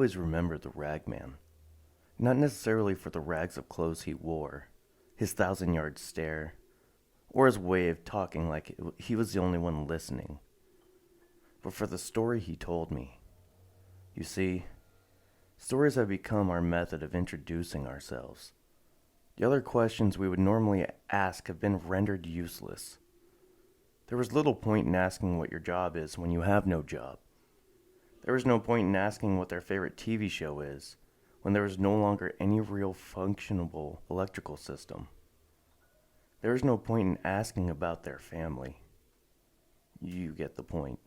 always remembered the ragman. Not necessarily for the rags of clothes he wore, his thousand-yard stare, or his way of talking like he was the only one listening, but for the story he told me. You see, stories have become our method of introducing ourselves. The other questions we would normally ask have been rendered useless. There was little point in asking what your job is when you have no job. There was no point in asking what their favorite TV show is when there was no longer any real functionable electrical system. There was no point in asking about their family. You get the point.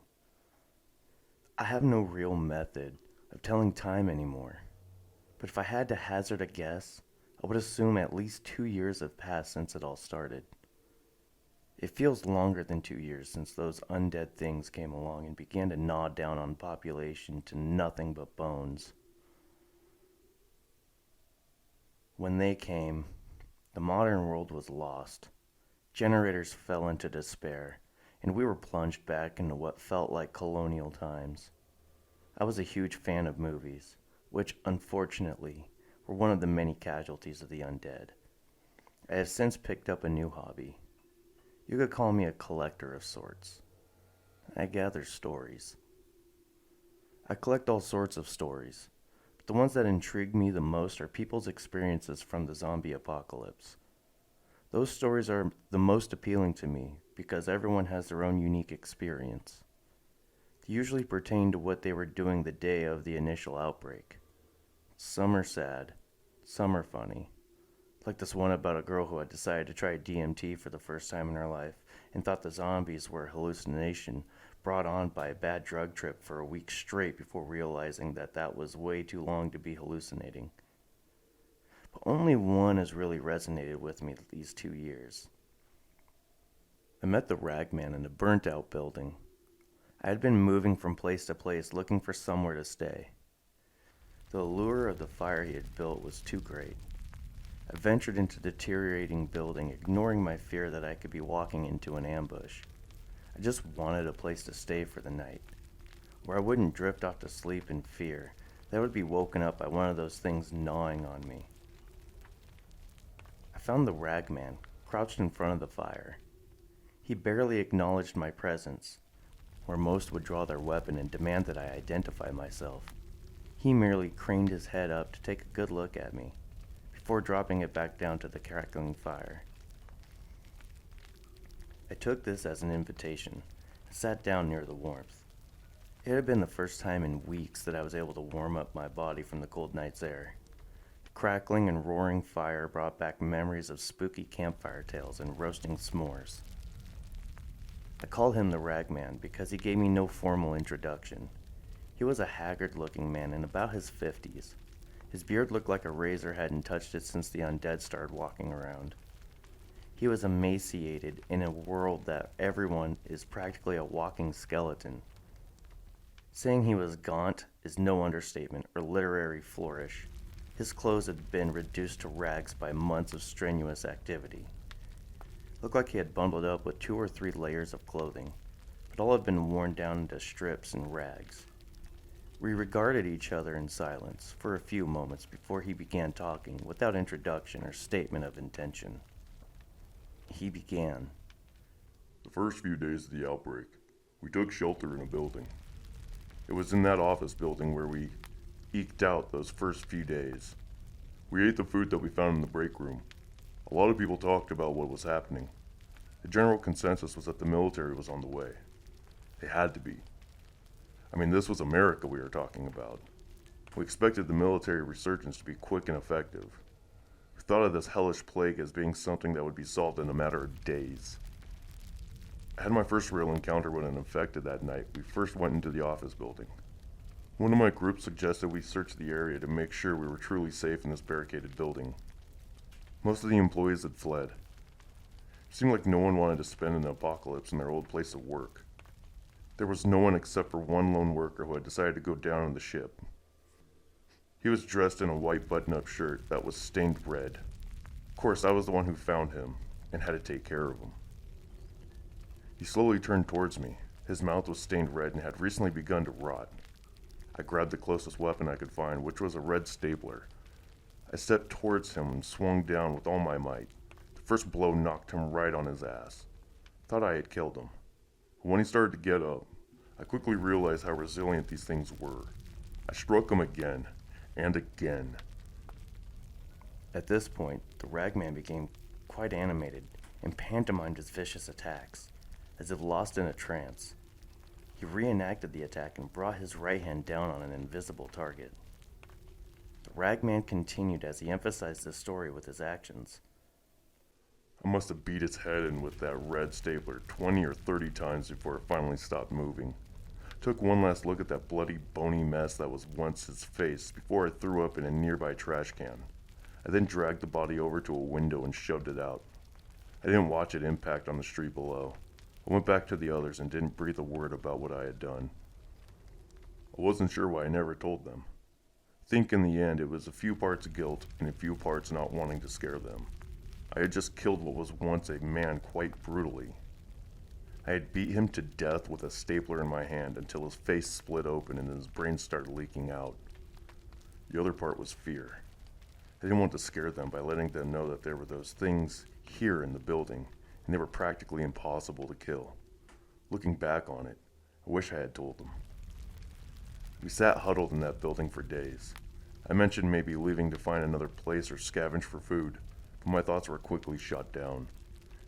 I have no real method of telling time anymore, but if I had to hazard a guess, I would assume at least 2 years have passed since it all started. It feels longer than 2 years since those undead things came along and began to gnaw down on population to nothing but bones. When they came, the modern world was lost. Generators fell into despair, and we were plunged back into what felt like colonial times. I was a huge fan of movies, which, unfortunately, were one of the many casualties of the undead. I have since picked up a new hobby. You could call me a collector of sorts. I gather stories. I collect all sorts of stories, but the ones that intrigue me the most are people's experiences from the zombie apocalypse. Those stories are the most appealing to me because everyone has their own unique experience. They usually pertain to what they were doing the day of the initial outbreak. Some are sad, some are funny. Like this one about a girl who had decided to try DMT for the first time in her life and thought the zombies were a hallucination brought on by a bad drug trip for a week straight before realizing that that was way too long to be hallucinating. But only one has really resonated with me these 2 years. I met the ragman in a burnt-out building. I had been moving from place to place looking for somewhere to stay. The allure of the fire he had built was too great. I ventured into the deteriorating building, ignoring my fear that I could be walking into an ambush. I just wanted a place to stay for the night, where I wouldn't drift off to sleep in fear that I would be woken up by one of those things gnawing on me. I found the ragman crouched in front of the fire. He barely acknowledged my presence, where most would draw their weapon and demand that I identify myself. He merely craned his head up to take a good look at me, before dropping it back down to the crackling fire. I took this as an invitation and sat down near the warmth. It had been the first time in weeks that I was able to warm up my body from the cold night's air. The crackling and roaring fire brought back memories of spooky campfire tales and roasting s'mores. I called him the ragman because he gave me no formal introduction. He was a haggard-looking man in about his 50s. His beard looked like a razor hadn't touched it since the undead started walking around. He was emaciated in a world that everyone is practically a walking skeleton. Saying he was gaunt is no understatement or literary flourish. His clothes had been reduced to rags by months of strenuous activity. It looked like he had bundled up with 2 or 3 layers of clothing, but all had been worn down into strips and rags. We regarded each other in silence for a few moments before he began talking without introduction or statement of intention. He began. The first few days of the outbreak, we took shelter in a building. It was in that office building where we eked out those first few days. We ate the food that we found in the break room. A lot of people talked about what was happening. The general consensus was that the military was on the way. They had to be. I mean, this was America we were talking about. We expected the military resurgence to be quick and effective. We thought of this hellish plague as being something that would be solved in a matter of days. I had my first real encounter with an infected that night. We first went into the office building. One of my group suggested we search the area to make sure we were truly safe in this barricaded building. Most of the employees had fled. It seemed like no one wanted to spend an apocalypse in their old place of work. There was no one except for one lone worker who had decided to go down on the ship. He was dressed in a white button-up shirt that was stained red. Of course, I was the one who found him and had to take care of him. He slowly turned towards me. His mouth was stained red and had recently begun to rot. I grabbed the closest weapon I could find, which was a red stapler. I stepped towards him and swung down with all my might. The first blow knocked him right on his ass. Thought I had killed him. But when he started to get up, I quickly realized how resilient these things were. I struck him again and again. At this point, the ragman became quite animated and pantomimed his vicious attacks, as if lost in a trance. He reenacted the attack and brought his right hand down on an invisible target. The ragman continued as he emphasized the story with his actions. I must have beat its head in with that red stapler 20 or 30 times before it finally stopped moving. Took one last look at that bloody, bony mess that was once his face before I threw up in a nearby trash can. I then dragged the body over to a window and shoved it out. I didn't watch it impact on the street below. I went back to the others and didn't breathe a word about what I had done. I wasn't sure why I never told them. I think in the end it was a few parts guilt and a few parts not wanting to scare them. I had just killed what was once a man quite brutally. I had beat him to death with a stapler in my hand until his face split open and his brain started leaking out. The other part was fear. I didn't want to scare them by letting them know that there were those things here in the building, and they were practically impossible to kill. Looking back on it, I wish I had told them. We sat huddled in that building for days. I mentioned maybe leaving to find another place or scavenge for food, but my thoughts were quickly shut down.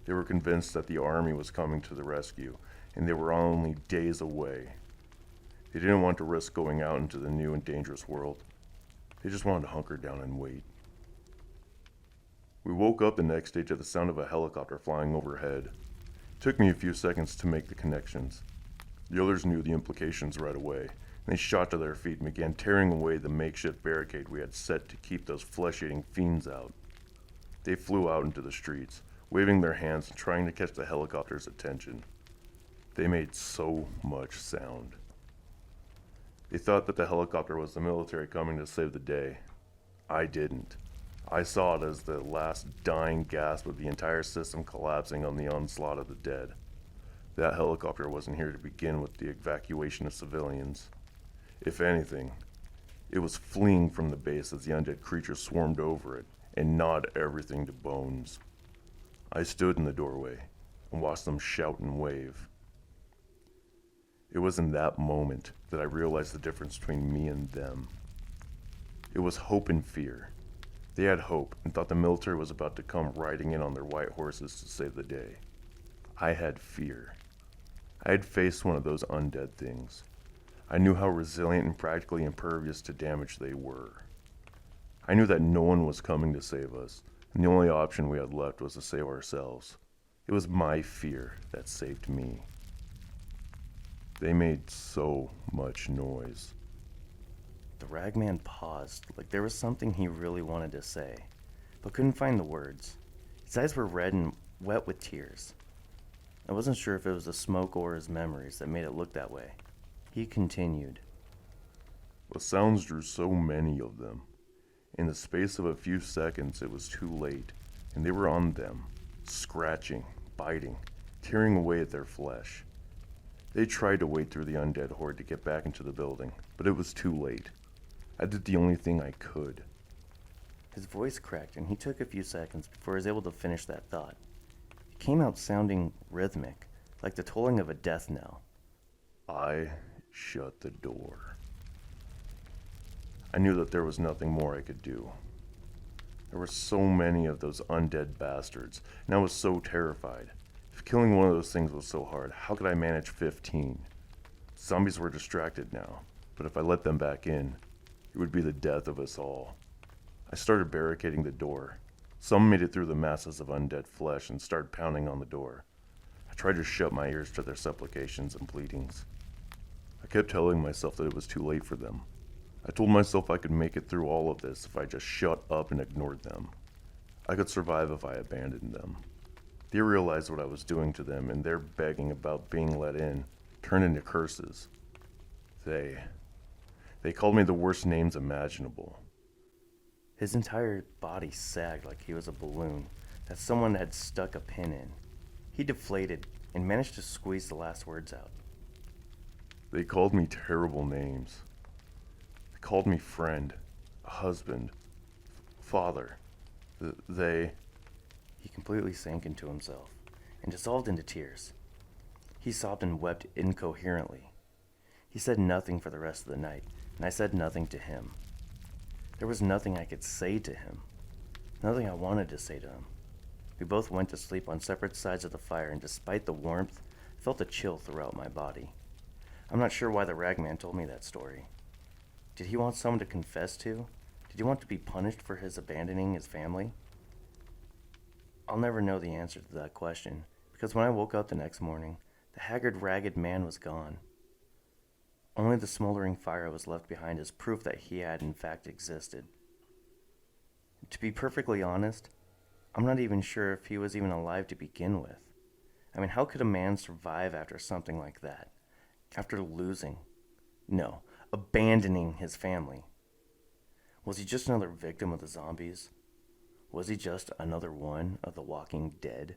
They were convinced that the army was coming to the rescue, and they were only days away. They didn't want to risk going out into the new and dangerous world. They just wanted to hunker down and wait. We woke up the next day to the sound of a helicopter flying overhead. It took me a few seconds to make the connections. The others knew the implications right away, and they shot to their feet and began tearing away the makeshift barricade we had set to keep those flesh-eating fiends out. They flew out into the streets, waving their hands and trying to catch the helicopter's attention. They made so much sound. They thought that the helicopter was the military coming to save the day. I didn't. I saw it as the last dying gasp of the entire system collapsing on the onslaught of the dead. That helicopter wasn't here to begin with the evacuation of civilians. If anything, it was fleeing from the base as the undead creatures swarmed over it and gnawed everything to bones. I stood in the doorway and watched them shout and wave. It was in that moment that I realized the difference between me and them. It was hope and fear. They had hope and thought the military was about to come riding in on their white horses to save the day. I had fear. I had faced one of those undead things. I knew how resilient and practically impervious to damage they were. I knew that no one was coming to save us, and the only option we had left was to save ourselves. It was my fear that saved me. They made so much noise. The ragman paused, like there was something he really wanted to say, but couldn't find the words. His eyes were red and wet with tears. I wasn't sure if it was the smoke or his memories that made it look that way. He continued. The sounds drew so many of them. In the space of a few seconds, it was too late, and they were on them, scratching, biting, tearing away at their flesh. They tried to wade through the undead horde to get back into the building, but it was too late. I did the only thing I could. His voice cracked, and he took a few seconds before he was able to finish that thought. It came out sounding rhythmic, like the tolling of a death knell. I shut the door. I knew that there was nothing more I could do. There were so many of those undead bastards, and I was so terrified. If killing one of those things was so hard, how could I manage 15? Zombies were distracted now, but if I let them back in, it would be the death of us all. I started barricading the door. Some made it through the masses of undead flesh and started pounding on the door. I tried to shut my ears to their supplications and pleadings. I kept telling myself that it was too late for them. I told myself I could make it through all of this if I just shut up and ignored them. I could survive if I abandoned them. They realized what I was doing to them, and their begging about being let in turned into curses. They called me the worst names imaginable. His entire body sagged like he was a balloon that someone had stuck a pin in. He deflated and managed to squeeze the last words out. They called me terrible names. called me friend, husband, father. They. He completely sank into himself and dissolved into tears. He sobbed and wept incoherently. He said nothing for the rest of the night, and I said nothing to him. There was nothing I could say to him, nothing I wanted to say to him. We both went to sleep on separate sides of the fire, and despite the warmth, I felt a chill throughout my body. I'm not sure why the ragman told me that story. Did he want someone to confess to? Did he want to be punished for his abandoning his family? I'll never know the answer to that question, because when I woke up the next morning, the haggard, ragged man was gone. Only the smoldering fire was left behind as proof that he had in fact existed. To be perfectly honest, I'm not even sure if he was even alive to begin with. I mean, how could a man survive after something like that? After losing, no, abandoning his family? Was he just another victim of the zombies? Was he just another one of the walking dead?